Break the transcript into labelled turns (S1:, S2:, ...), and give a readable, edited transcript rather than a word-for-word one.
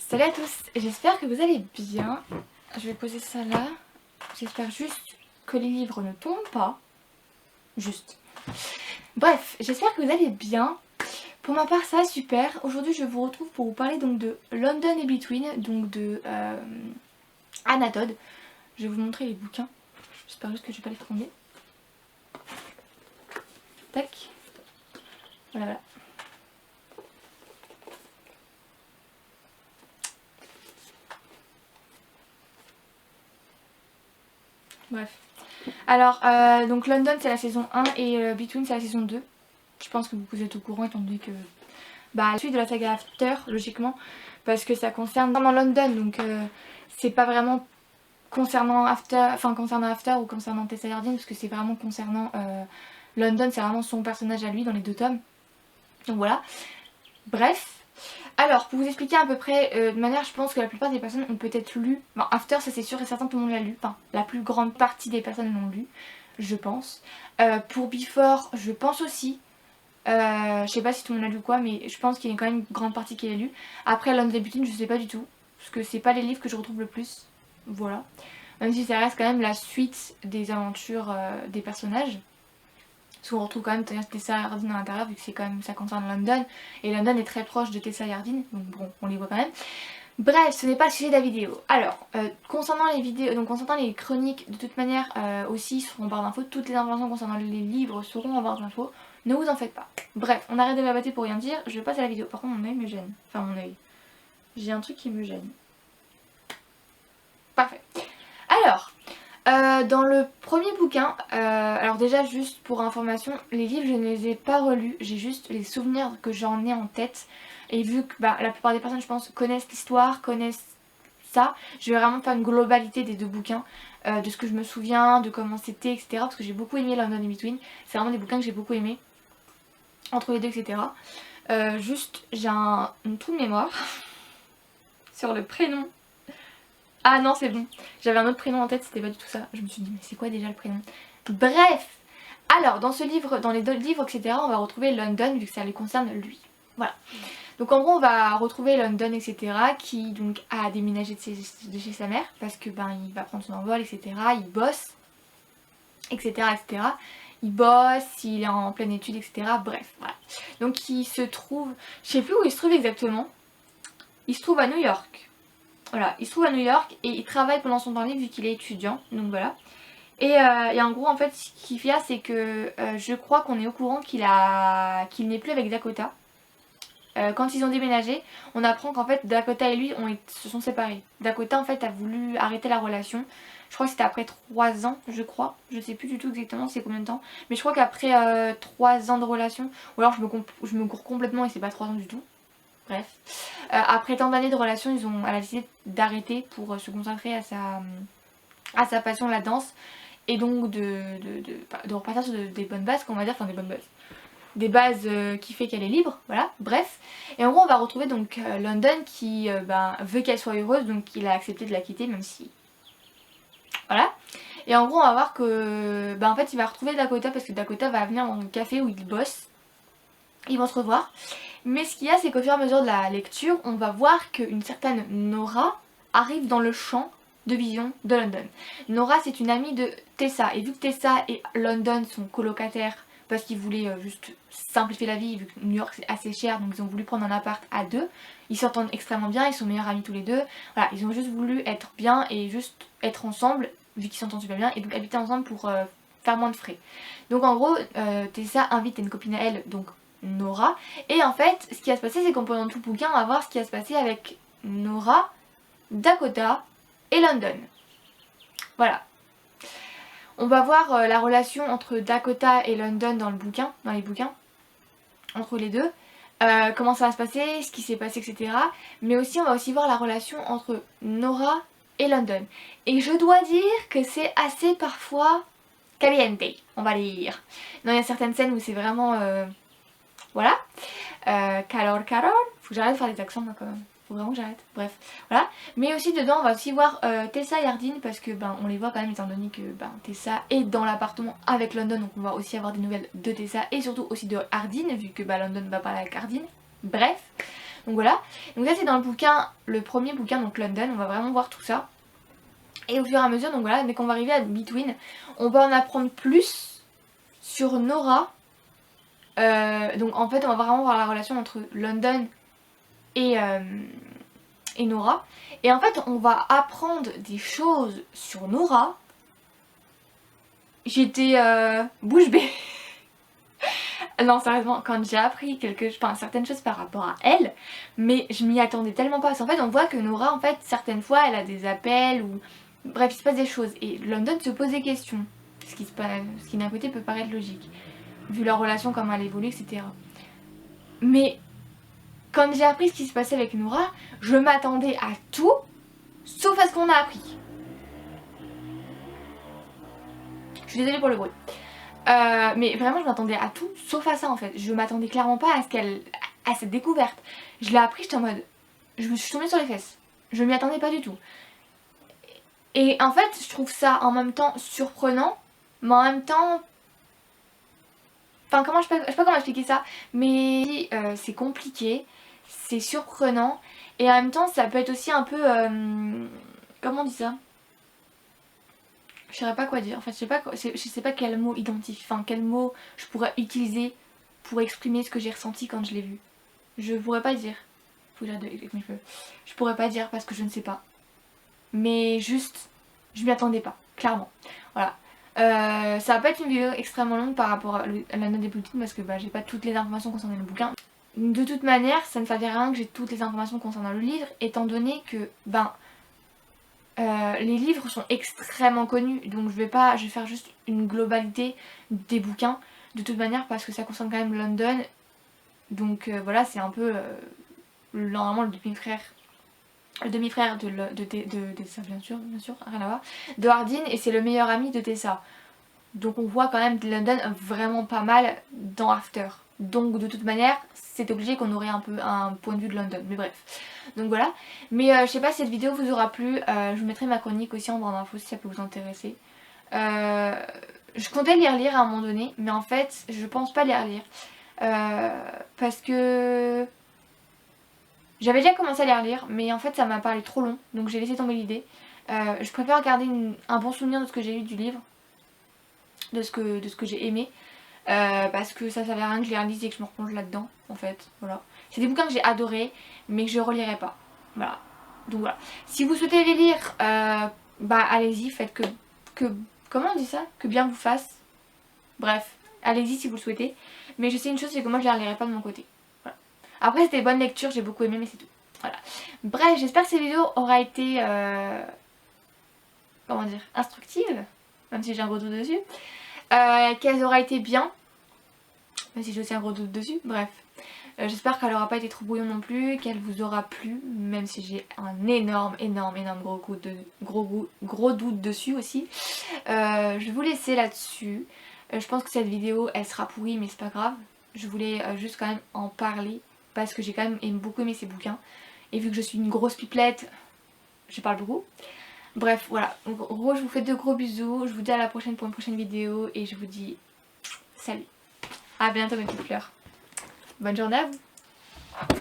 S1: Salut à tous, j'espère que vous allez bien. Je vais poser ça là. J'espère juste que les livres ne tombent pas. Juste. Bref, j'espère que vous allez bien. Pour ma part, ça va super. Aujourd'hui, je vous retrouve pour vous parler donc de London in Between, donc de Anna Todd. Je vais vous montrer les bouquins. J'espère juste que je vais pas les tomber. Tac. Voilà. Bref. Alors, donc London c'est la saison 1 et Between c'est la saison 2. Je pense que vous êtes au courant étant donné que... Bah, la suite de la saga After, logiquement, parce que ça concerne vraiment London, donc c'est pas vraiment concernant After, ou concernant Tessa Yardine, parce que c'est vraiment concernant London, c'est vraiment son personnage à lui dans les deux tomes. Donc voilà. Bref. Alors, pour vous expliquer à peu près, de manière, je pense que la plupart des personnes ont peut-être lu. Bon, After, ça c'est sûr et certain, tout le monde l'a lu. Enfin, la plus grande partie des personnes l'ont lu, je pense. Pour Before, je pense aussi. Je sais pas si tout le monde l'a lu ou quoi, mais je pense qu'il y a quand même une grande partie qui l'a lu. Après, London Between, je sais pas du tout. Parce que c'est pas les livres que je retrouve le plus. Voilà. Même si ça reste quand même la suite des aventures des personnages. Parce qu'on retrouve quand même Tessa Yardine à l'intérieur, vu que c'est quand même, ça concerne London. Et London est très proche de Tessa Yardine, donc bon, on les voit quand même. Bref, ce n'est pas le sujet de la vidéo. Alors, concernant les vidéos, donc concernant les chroniques, de toute manière aussi seront en barre d'infos. Toutes les informations concernant les livres seront en barre d'infos. Ne vous en faites pas. Bref, on arrête de m'abattre pour rien dire. Je passe à la vidéo. Par contre, mon œil me gêne. Enfin, mon œil. J'ai un truc qui me gêne. Parfait. Alors, dans le premier bouquin, alors déjà juste pour information, les livres je ne les ai pas relus, j'ai juste les souvenirs que j'en ai en tête. Et vu que la plupart des personnes je pense connaissent l'histoire, connaissent ça, je vais vraiment faire une globalité des deux bouquins, de ce que je me souviens, de comment c'était, etc. Parce que j'ai beaucoup aimé London in Between, c'est vraiment des bouquins que j'ai beaucoup aimé, entre les deux, etc. Juste j'ai un trou de mémoire sur le prénom. Ah non, c'est bon. J'avais un autre prénom en tête, c'était pas du tout ça. Je me suis dit, mais c'est quoi déjà le prénom? Bref. Alors, dans ce livre, dans les deux livres, etc., on va retrouver London, vu que ça les concerne lui. Voilà. Donc en gros, on va retrouver London, etc., qui donc a déménagé de chez sa mère, parce que il va prendre son envol, etc., il bosse, etc., etc. Il bosse, il est en pleine étude, etc. Bref, voilà. Donc il se trouve, je sais plus où il se trouve exactement. Il se trouve à New York. Voilà, il se trouve à New York et il travaille pendant son temps libre vu qu'il est étudiant, donc voilà. Et en gros en fait ce qu'il fait c'est que je crois qu'on est au courant qu'il n'est plus avec Dakota. Quand ils ont déménagé, on apprend qu'en fait Dakota et lui se sont séparés. Dakota en fait a voulu arrêter la relation. Je crois que c'était après 3 ans, je crois. Je sais plus du tout exactement c'est combien de temps. Mais je crois qu'après 3 ans de relation, ou alors je me cours complètement et c'est pas 3 ans du tout. Bref. Après tant d'années de relation, elle a décidé d'arrêter pour se consacrer à sa passion, la danse. Et donc de repartir sur des bonnes bases, qu'on va dire, enfin des bonnes bases. Des bases qui fait qu'elle est libre, voilà, bref. Et en gros on va retrouver donc London qui veut qu'elle soit heureuse, donc il a accepté de la quitter même si... Voilà. Et en gros on va voir que en fait il va retrouver Dakota parce que Dakota va venir dans le café où il bosse. Ils vont se revoir. Mais ce qu'il y a c'est qu'au fur et à mesure de la lecture, on va voir qu'une certaine Nora arrive dans le champ de vision de London. Nora c'est une amie de Tessa et vu que Tessa et London sont colocataires parce qu'ils voulaient juste simplifier la vie vu que New York c'est assez cher donc ils ont voulu prendre un appart à deux. Ils s'entendent extrêmement bien, ils sont meilleurs amis tous les deux. Voilà, ils ont juste voulu être bien et juste être ensemble vu qu'ils s'entendent super bien et donc habiter ensemble pour faire moins de frais. Donc en gros Tessa invite une copine à elle, donc Nora, et en fait ce qui va se passer c'est qu'en pendant tout le bouquin on va voir ce qui va se passer avec Nora, Dakota et London. Voilà. On va voir la relation entre Dakota et London dans les bouquins, entre les deux, comment ça va se passer, ce qui s'est passé, etc. Mais aussi on va aussi voir la relation entre Nora et London. Et je dois dire que c'est assez parfois caliente, on va dire. Non, il y a certaines scènes où c'est vraiment... voilà. Calor. Faut que j'arrête de faire des accents moi quand même. Faut vraiment que j'arrête. Bref, voilà. Mais aussi dedans on va aussi voir Tessa et Yardine parce que on les voit quand même étant donné que Tessa est dans l'appartement avec London. Donc on va aussi avoir des nouvelles de Tessa et surtout aussi de Yardine vu que London va parler avec Yardine. Bref. Donc voilà, donc ça c'est dans le bouquin, le premier bouquin, donc London, on va vraiment voir tout ça. Et au fur et à mesure, donc voilà, dès qu'on va arriver à Between, on va en apprendre plus sur Nora. Donc en fait on va vraiment voir la relation entre London et Nora. Et en fait on va apprendre des choses sur Nora. J'étais bouche bée. Non sérieusement, quand j'ai appris certaines choses par rapport à elle, mais je m'y attendais tellement pas. Parce qu'en fait on voit que Nora, en fait, certaines fois elle a des appels ou... Bref, il se passe des choses. Et London se pose des questions. Ce qui d'un côté peut paraître logique. Vu leur relation, comment elle évolue, etc. Mais quand j'ai appris ce qui se passait avec Nora, je m'attendais à tout, sauf à ce qu'on a appris. Je suis désolée pour le bruit. Mais vraiment je m'attendais à tout sauf à ça en fait. Je m'attendais clairement pas à cette découverte. Je l'ai appris, j'étais en mode... Je me suis tombée sur les fesses. Je m'y attendais pas du tout. Et en fait je trouve ça en même temps surprenant, mais en même temps... Enfin je sais pas comment expliquer ça, mais c'est compliqué, c'est surprenant, et en même temps ça peut être aussi un peu... comment on dit ça? Je saurais pas quoi dire, en fait je sais pas quel mot identifier, enfin quel mot je pourrais utiliser pour exprimer ce que j'ai ressenti quand je l'ai vu. Je pourrais pas dire. Faut que j'arrête avec mes cheveux. Je pourrais pas dire parce que je ne sais pas. Mais juste, je m'y attendais pas, clairement. Voilà. Ça va pas être une vidéo extrêmement longue par rapport à la note des boutines parce que bah, j'ai pas toutes les informations concernant le bouquin. De toute manière, ça ne servira à rien que j'ai toutes les informations concernant le livre, étant donné que les livres sont extrêmement connus, donc je vais faire juste une globalité des bouquins de toute manière parce que ça concerne quand même London. Donc voilà, c'est un peu normalement le demi-frère de Tessa, bien sûr, rien à voir, de Hardin, et c'est le meilleur ami de Tessa. Donc on voit quand même London vraiment pas mal dans After. Donc de toute manière, c'est obligé qu'on aurait un peu un point de vue de London, mais bref. Donc voilà, mais je sais pas si cette vidéo vous aura plu, je vous mettrai ma chronique aussi en barre d'infos si ça peut vous intéresser. Je comptais les relire à un moment donné, mais en fait je pense pas les relire. Parce que j'avais déjà commencé à les relire, mais en fait ça m'a paru trop long, donc j'ai laissé tomber l'idée. Je préfère garder un bon souvenir de ce que j'ai lu du livre, de ce que j'ai aimé, parce que ça servait à rien que je les relise et que je me replonge là-dedans, en fait, voilà. C'est des bouquins que j'ai adorés, mais que je relirai pas, voilà. Donc voilà. Si vous souhaitez les lire, bah allez-y, faites comment on dit ça? Que bien vous fasse. Bref, allez-y si vous le souhaitez. Mais je sais une chose, c'est que moi je les relirai pas de mon côté. Voilà. Après c'était bonne lecture, j'ai beaucoup aimé, mais c'est tout. Voilà. Bref, j'espère que cette vidéo aura été... comment dire, instructive, même si j'ai un gros doute dessus. Qu'elle aura été bien, même si j'ai aussi un gros doute dessus, bref. J'espère qu'elle aura pas été trop brouillon non plus, qu'elle vous aura plu, même si j'ai un énorme gros doute dessus aussi. Je vais vous laisser là-dessus. Je pense que cette vidéo elle sera pourrie, mais c'est pas grave. Je voulais juste quand même en parler parce que j'ai quand même beaucoup aimé ces bouquins. Et vu que je suis une grosse pipelette, je parle beaucoup. Bref, voilà. Donc, gros, je vous fais de gros bisous. Je vous dis à la prochaine pour une prochaine vidéo. Et je vous dis salut. À bientôt mes petites fleurs. Bonne journée à vous.